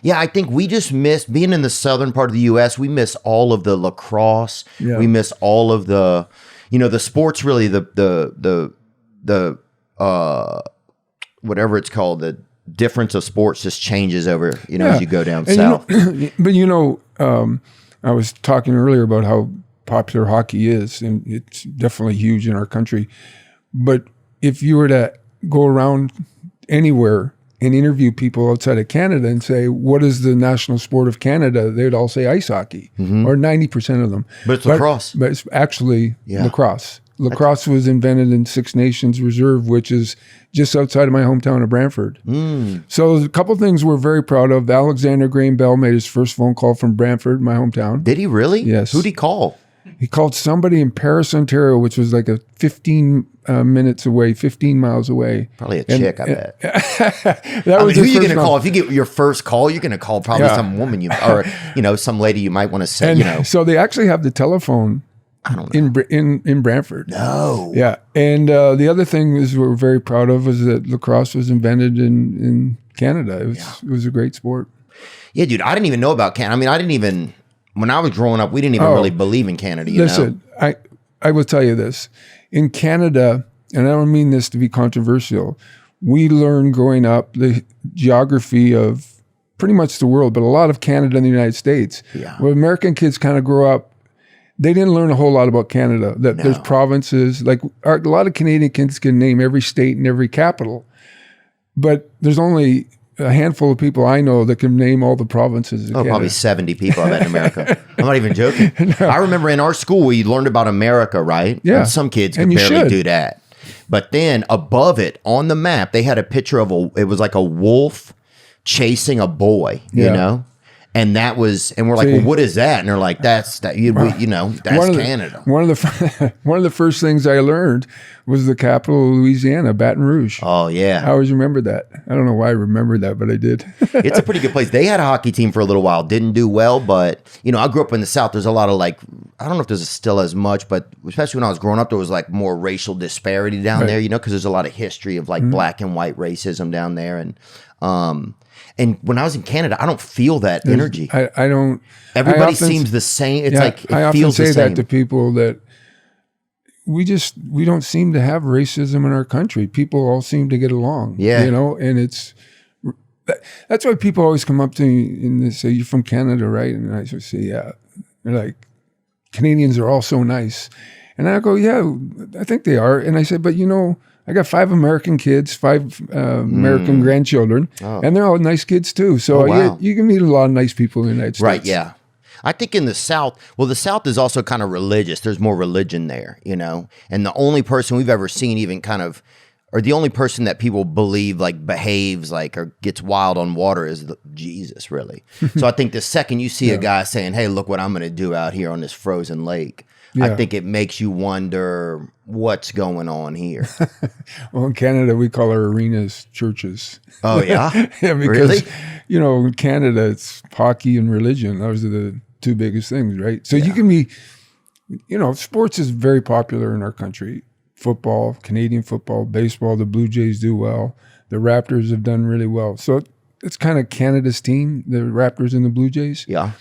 Yeah, I think we just missed being in the southern part of the U.S. We miss all of the lacrosse. Yeah. We miss all of the, the sports. Really, the whatever it's called, the difference of sports just changes over. As you go down south. But I was talking earlier about how popular hockey is, and it's definitely huge in our country. But if you were to go around anywhere and interview people outside of Canada and say, what is the national sport of Canada? They'd all say ice hockey, or 90% of them. But it's lacrosse. But it's actually lacrosse. Lacrosse was invented in Six Nations Reserve, which is just outside of my hometown of Brantford. So a couple of things we're very proud of. Alexander Graham Bell made his first phone call from Brantford, my hometown. Did he really? Yes. Who'd he call? He called somebody in Paris, Ontario, which was like a 15 minutes away, 15 miles away. Probably a chick, I bet. Who are you going to call? If you get your first call, you're going to call probably some woman or some lady you might want to say, So they actually have the telephone in Brantford. No. Yeah. And the other thing is we're very proud of is that lacrosse was invented in Canada. It was a great sport. Yeah, dude. I didn't even know about Canada. When I was growing up, we didn't even really believe in Canada. Listen, I will tell you this. In Canada, and I don't mean this to be controversial, we learned growing up the geography of pretty much the world, but a lot of Canada and the United States. Yeah. When American kids kind of grow up, they didn't learn a whole lot about Canada. There's provinces. Like a lot of Canadian kids can name every state and every capital, but there's only a handful of people I know that can name all the provinces. Probably 70 people I bet in America. I'm not even joking. No. I remember in our school, we learned about America, right? Yeah. And some kids could barely do that. But then above it on the map, they had a picture of it was like a wolf chasing a boy, you know? And that was, and we're like, well, what is that? And they're like, that's Canada. One of the first things I learned was the capital of Louisiana, Baton Rouge. Oh yeah, I always remember that. I don't know why I remembered that, but I did. It's a pretty good place. They had a hockey team for a little while, didn't do well, but I grew up in the South. There's a lot of I don't know if there's still as much, but especially when I was growing up, there was more racial disparity down there, because there's a lot of history of black and white racism down there, and when I was in Canada, I don't feel that energy. I don't. Everybody seems the same. It's I often say that to people that we don't seem to have racism in our country. People all seem to get along. Yeah. And that's why people always come up to me and they say, "You're from Canada, right?" And I just say, "Yeah." They're like, "Canadians are all so nice," and I go, "Yeah, I think they are." And I said, "But I got 5 American kids, 5 American grandchildren, and they're all nice kids too. So you can meet a lot of nice people in the United States." Right, yeah. I think in the South, the South is also kind of religious. There's more religion there, and the only person we've ever seen even kind of, or the only person that people believe behaves or gets wild on water is Jesus, really. So I think the second you see a guy saying, "Hey, look what I'm going to do out here on this frozen lake," I think it makes you wonder what's going on here. Well, in Canada, we call our arenas churches. Oh, yeah? Yeah, because, in Canada, it's hockey and religion. Those are the 2 biggest things, right? So you can be, sports is very popular in our country. Football, Canadian football, baseball, the Blue Jays do well. The Raptors have done really well. So it's kind of Canada's team, the Raptors and the Blue Jays. Yeah.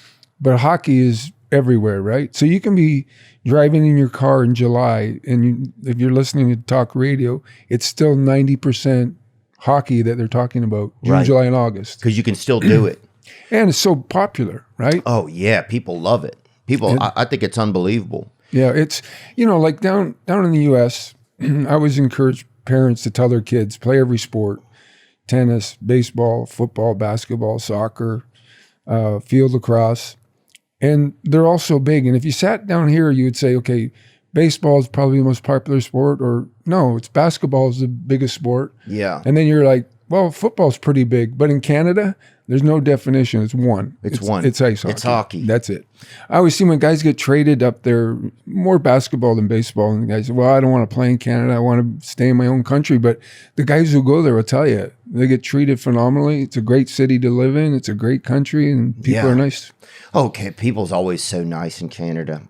But hockey is everywhere, right? So you can be driving in your car in July, and if you're listening to talk radio, it's still 90% hockey that they're talking about, June, July, and August. Because you can still do it. And it's so popular, right? Oh, yeah. People love it. I think it's unbelievable. Yeah, it's, down in the U.S., I always encourage parents to tell their kids, play every sport, tennis, baseball, football, basketball, soccer, field lacrosse. And they're all so big. And if you sat down here, you would say, okay, baseball is probably the most popular sport, or no, it's basketball is the biggest sport. Yeah. And then you're like, well, football's pretty big. But in Canada, there's no definition. It's one. It's one. It's ice hockey. It's hockey. That's it. I always see when guys get traded up there, more basketball than baseball. And the guys say, well, I don't want to play in Canada. I want to stay in my own country. But the guys who go there will tell you, they get treated phenomenally. It's a great city to live in. It's a great country, and people are nice. Okay, people's always so nice in Canada.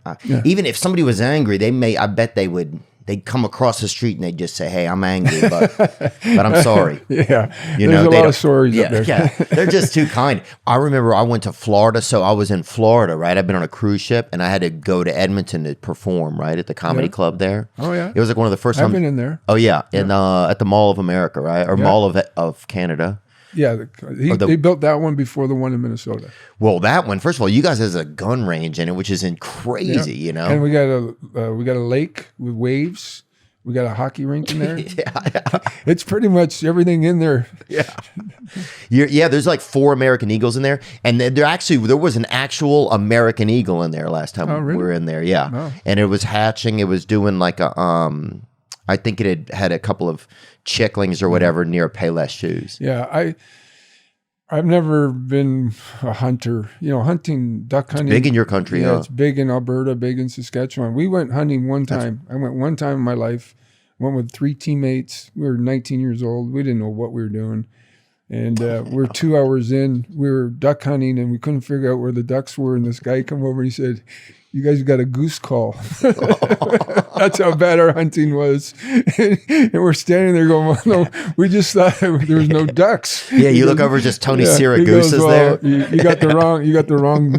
Even if somebody was angry, I bet they would they'd come across the street and they'd just say, "Hey, I'm angry, but I'm sorry." Yeah, You there's know, a they lot don't- of stories yeah, up there. yeah, they're just too kind. I remember I went to Florida, so I was in Florida, right? I've been on a cruise ship, and I had to go to Edmonton to perform, right, at the comedy Yeah. club there. Oh, yeah. It was like one of the first I've times. been in there. Oh yeah, in at the Mall of America, right, or Yeah. Mall of Canada. Yeah, they built that one before the one in Minnesota. Well, that one, first of all, you guys has a gun range in it, which is crazy, you know. And we got a lake with waves. We got a hockey rink in there. Yeah. It's pretty much everything in there. Yeah. Yeah, there's like 4 American Eagles in there. And there was an actual American Eagle in there last time really? we were in there. Yeah. Oh. And it was hatching. It was doing like I think it had a couple of chicklings or whatever near Payless shoes. Yeah, I've never been a hunter. You know, duck hunting. Big in your country, Yeah, huh? it's big in Alberta, big in Saskatchewan. We went hunting one time. I went one time in my life. Went with 3 teammates. We were 19 years old. We didn't know what we were doing. And we're 2 hours in. We were duck hunting, and we couldn't figure out where the ducks were. And this guy come over and he said, "You guys got a goose call." That's how bad our hunting was. And we're standing there going, "Well, no, we just thought there was no ducks." Yeah, you look over, just Tony He Siragusa goes, is "Well, there. You got the wrong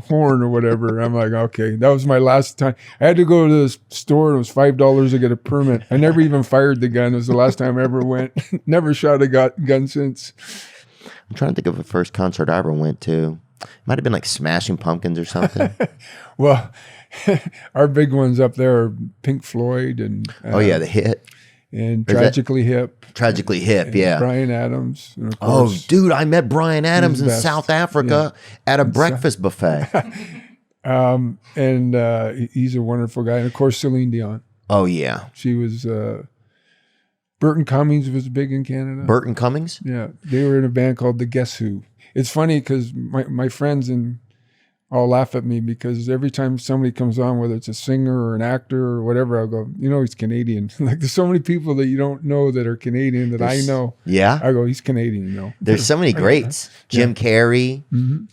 horn or whatever." I'm like, okay, that was my last time. I had to go to the store. It was $5 to get a permit. I never even fired the gun. It was the last time I ever went. Never shot a gun since. I'm trying to think of the first concert I ever went to. It might have been like Smashing Pumpkins or something. Well, our big ones up there are Pink Floyd and Oh yeah, The Hit. and Is that- Tragically Hip. Tragically Hip, and yeah. Brian Adams. And of Oh, course, dude, I met Brian Adams He's in the best. South Africa at a breakfast buffet. and he's a wonderful guy. And of course, Celine Dion. Oh yeah, She was. Burton Cummings was big in Canada. Burton Cummings. Yeah, they were in a band called the Guess Who. It's funny because my friends all laugh at me because every time somebody comes on, whether it's a singer or an actor or whatever, I'll go, he's Canadian. Like there's so many people that you don't know that are Canadian that I know. Yeah, I go, he's Canadian, there's so many greats. Jim Carrey,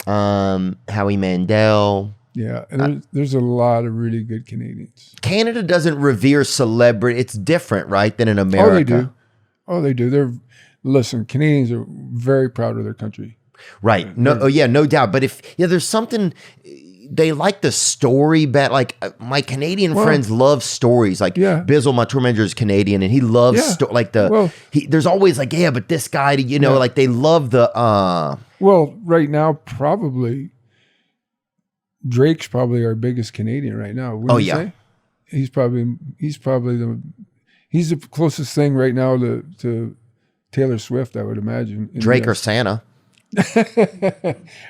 Howie Mandel. Yeah, and there's a lot of really good Canadians. Canada doesn't revere celebrity. It's different, right, than in America. Oh, they do. Listen, Canadians are very proud of their country. Right. No. Oh, yeah. No doubt. But there's something. They like the story bet. Like my Canadian friends love stories. Like Bizzle, my tour manager, is Canadian, and he loves there's always like, but this guy, like they love the. Well, right now, probably Drake's probably our biggest Canadian right now. Wouldn't you say? He's probably he's the closest thing right now to Taylor Swift, I would imagine. Drake or Santa.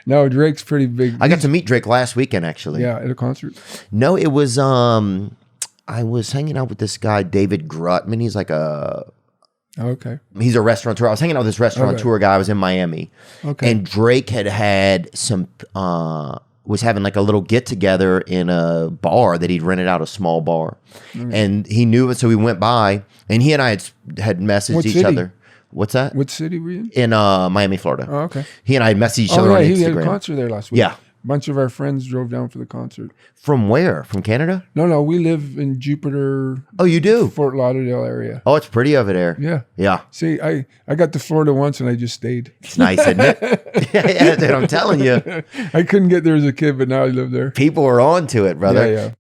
No, Drake's pretty big. I got to meet Drake last weekend, actually. Yeah, at a concert. No, it was I was hanging out with this guy, David Grutman. He's like he's a restaurateur. I was hanging out with this restaurateur guy. I was in Miami. Okay. And Drake had some was having like a little get together in a bar that he'd rented out, a small bar. And he knew it, so we went by, and he and I had messaged each other. What's that? What city were you in? In Miami, Florida. Oh, okay. He and I had messaged each other on Instagram. He had a concert there last week. Yeah. A bunch of our friends drove down for the concert. From where? From Canada? No, we live in Jupiter. Oh, you do? Fort Lauderdale area. Oh, it's pretty over there. Yeah. Yeah. See, I got to Florida once and I just stayed. It's nice, isn't it? yeah, dude, I'm telling you. I couldn't get there as a kid, but now I live there. People are on to it, brother. Yeah.